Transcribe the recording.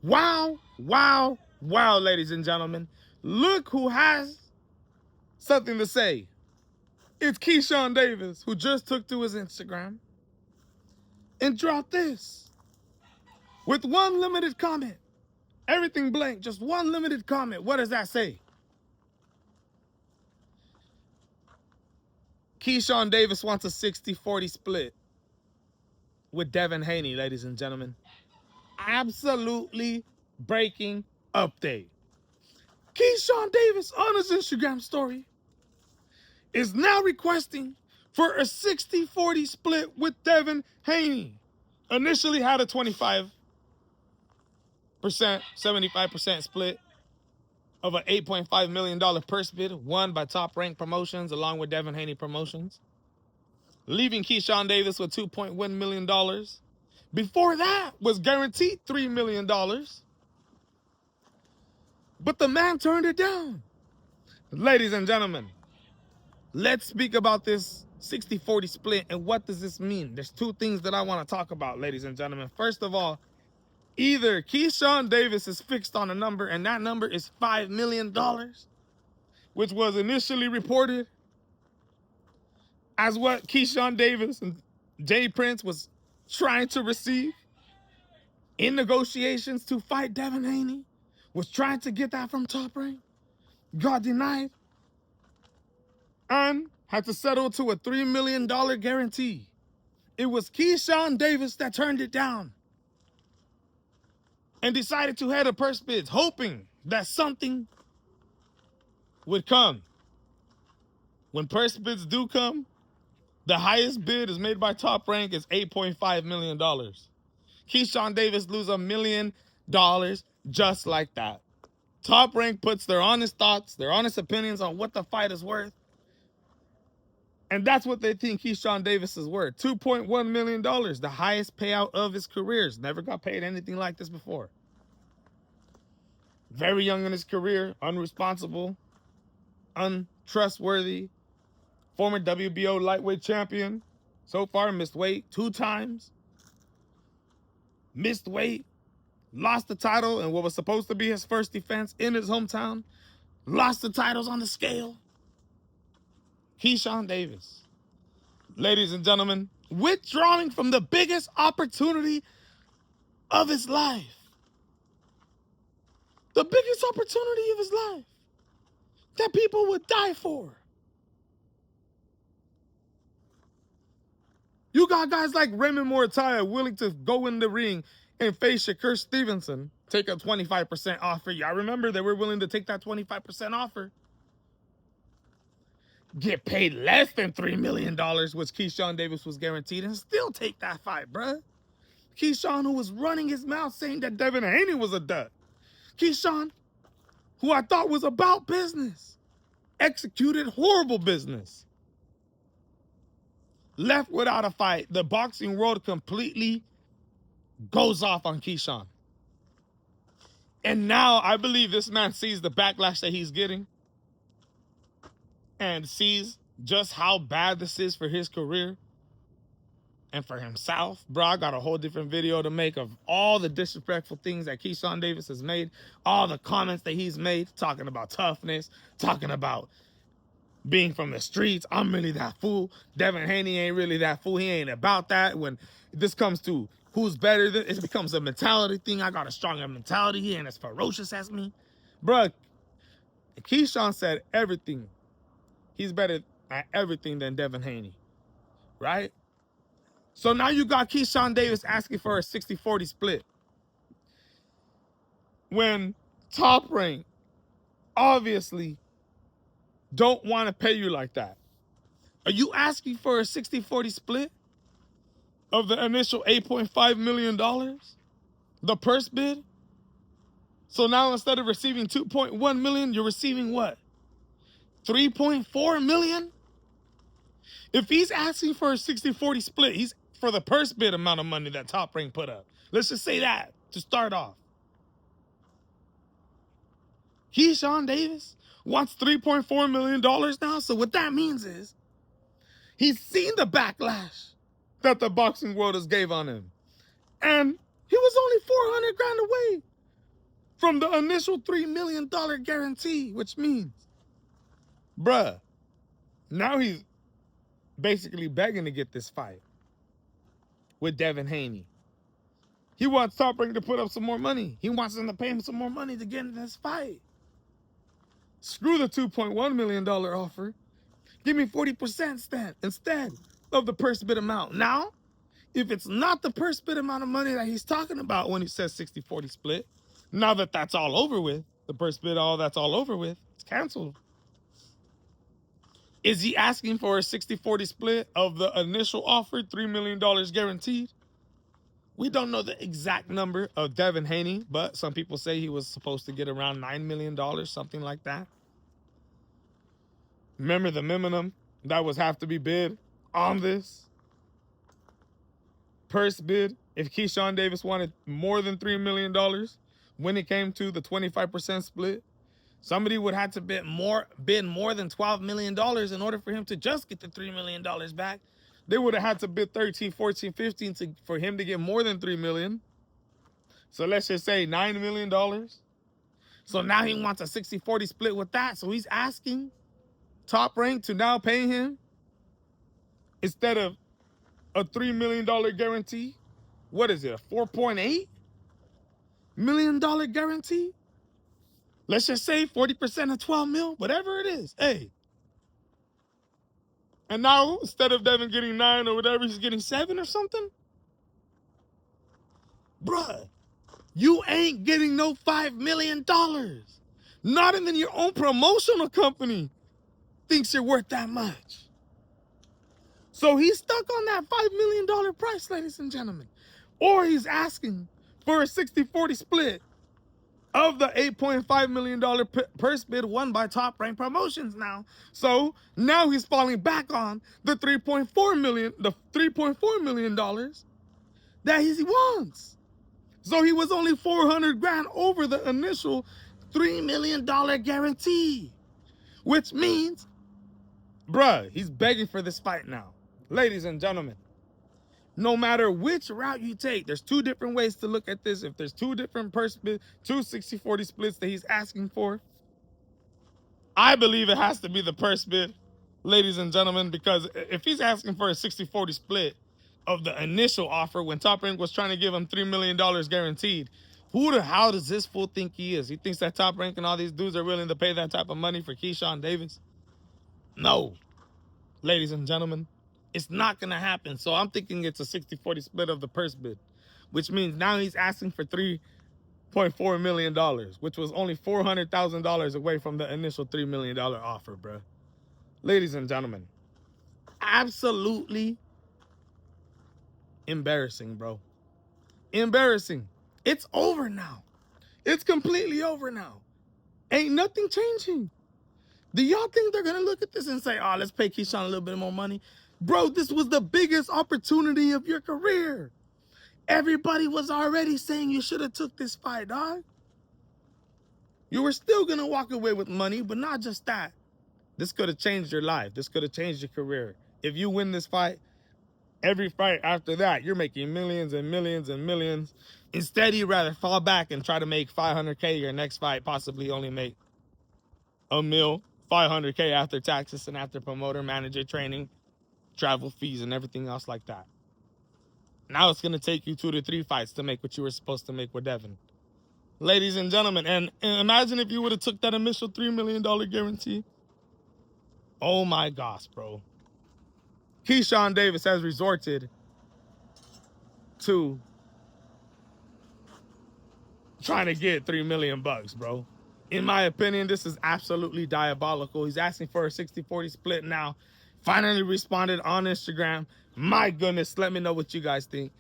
Wow, wow, wow, ladies and gentlemen. Look who has something to say. It's Keyshawn Davis, who just took to his Instagram and dropped this with one limited comment. Everything blank, just one limited comment. What does that say? Keyshawn Davis wants a 60-40 split with Devin Haney, ladies and gentlemen. Absolutely breaking update. Keyshawn Davis on his Instagram story is now requesting for a 60-40 split with Devin Haney. Initially had a 25%, 75% split of an $8.5 million purse bid won by Top Rank Promotions along with Devin Haney Promotions, leaving Keyshawn Davis with $2.1 million. Before that was guaranteed $3 million. But the man turned it down. Ladies and gentlemen, let's speak about this 60-40 split and what does this mean? There's two things that I want to talk about, ladies and gentlemen. First of all, either Keyshawn Davis is fixed on a number and that number is $5 million, which was initially reported as what Keyshawn Davis and Jay Prince was trying to receive in negotiations to fight Devin Haney, was trying to get that from Top Rank, got denied, and had to settle to a $3 million guarantee. It was Keyshawn Davis that turned it down and decided to head a purse bids, hoping that something would come. When purse bids do come, the highest bid is made by Top Rank is $8.5 million. Keyshawn Davis loses $1 million just like that. Top Rank puts their honest thoughts, their honest opinions on what the fight is worth. And that's what they think Keyshawn Davis is worth. $2.1 million, the highest payout of his career. Never got paid anything like this before. Very young in his career, unresponsible, untrustworthy, former WBO lightweight champion. So far, missed weight 2 times. Missed weight, lost the title in what was supposed to be his first defense in his hometown. Lost the titles on the scale. Keyshawn Davis, ladies and gentlemen, withdrawing from the biggest opportunity of his life. The biggest opportunity of his life that people would die for. You got guys like Raymond Morataya willing to go in the ring and face Shakur Stevenson, take a 25% offer. Y'all remember they were willing to take that 25% offer. Get paid less than $3 million, which Keyshawn Davis was guaranteed, and still take that fight, bruh. Keyshawn, who was running his mouth saying that Devin Haney was a dud. Keyshawn, who I thought was about business, executed horrible business. Left without a fight. The boxing world completely goes off on Keyshawn. And now I believe this man sees the backlash that he's getting and sees just how bad this is for his career and for himself. Bro, I got a whole different video to make of all the disrespectful things that Keyshawn Davis has made, all the comments that he's made, talking about toughness, talking about being from the streets. I'm really that fool. Devin Haney ain't really that fool. He ain't about that. When this comes to who's better, it becomes a mentality thing. I got a stronger mentality. He ain't as ferocious as me. Bruh, Keyshawn said everything. He's better at everything than Devin Haney, right? So now you got Keyshawn Davis asking for a 60-40 split. When Top Rank obviously don't want to pay you like that. Are you asking for a 60-40 split of the initial $8.5 million? The purse bid? So now instead of receiving $2.1 million, you're receiving what? $3.4 million? If he's asking for a 60-40 split, he's for the purse bid amount of money that Top Rank put up. Let's just say that to start off. Keyshawn Davis wants $3.4 million now. So what that means is he's seen the backlash that the boxing world has gave on him. And he was only 400 grand away from the initial $3 million guarantee, which means, bruh, now he's basically begging to get this fight with Devin Haney. He wants Top Rank to put up some more money. He wants them to pay him some more money to get in this fight. Screw the $2.1 million offer. Give me 40% instead of the purse bid amount. Now, if it's not the purse bid amount of money that he's talking about when he says 60-40 split, now that that's all over with, the purse bid, all that's all over with, it's canceled. Is he asking for a 60-40 split of the initial offer, $3 million guaranteed? We don't know the exact number of Devin Haney, but some people say he was supposed to get around $9 million, something like that. Remember the minimum that was have to be bid on this purse bid? If Keyshawn Davis wanted more than $3 million when it came to the 25% split, somebody would have to bid more than $12 million in order for him to just get the $3 million back. They would have had to bid 13, 14, 15 for him to get more than $3 million. So let's just say $9 million. So now he wants a 60-40 split with that. So he's asking Top Rank to now pay him, instead of a $3 million guarantee, what is it, a $4.8 million guarantee? Let's just say 40% of 12 mil, whatever it is. Hey. And now, instead of Devin getting 9 or whatever, he's getting 7 or something? Bruh, you ain't getting no $5 million. Not even your own promotional company thinks you're worth that much. So he's stuck on that $5 million price, ladies and gentlemen. Or he's asking for a 60-40 split of the $8.5 million purse bid won by Top Rank Promotions now. So now he's falling back on the $3.4 million that he wants. So he was only $400,000 over the initial $3 million guarantee, which means, bruh, he's begging for this fight now. Ladies and gentlemen, no matter which route you take, there's two different ways to look at this. If there's two different purse bid, two 60-40 splits that he's asking for, I believe it has to be the purse bid, ladies and gentlemen, because if he's asking for a 60-40 split of the initial offer when Top Rank was trying to give him $3 million guaranteed, who the hell does this fool think he is? He thinks that Top Rank and all these dudes are willing to pay that type of money for Keyshawn Davis? No, ladies and gentlemen. It's not going to happen. So I'm thinking it's a 60-40 split of the purse bid, which means now he's asking for $3.4 million, which was only $400,000 away from the initial $3 million offer, bro. Ladies and gentlemen, absolutely embarrassing, bro. Embarrassing. It's over now. It's completely over now. Ain't nothing changing. Do y'all think they're going to look at this and say, oh, let's pay Keyshawn a little bit more money? Bro, this was the biggest opportunity of your career. Everybody was already saying you should have took this fight, dog. You were still going to walk away with money, but not just that. This could have changed your life. This could have changed your career. If you win this fight, every fight after that, you're making millions and millions and millions. Instead, you'd rather fall back and try to make $500K your next fight, possibly only make $1 million, $500K after taxes and after promoter, manager, training, travel fees, and everything else like that. Now it's going to take you 2 to 3 fights to make what you were supposed to make with Devin. Ladies and gentlemen, and imagine if you would have took that initial $3 million guarantee. Oh my gosh, bro. Keyshawn Davis has resorted to trying to get $3 million, bro. In my opinion, this is absolutely diabolical. He's asking for a 60-40 split now. Finally responded on Instagram. My goodness, let me know what you guys think.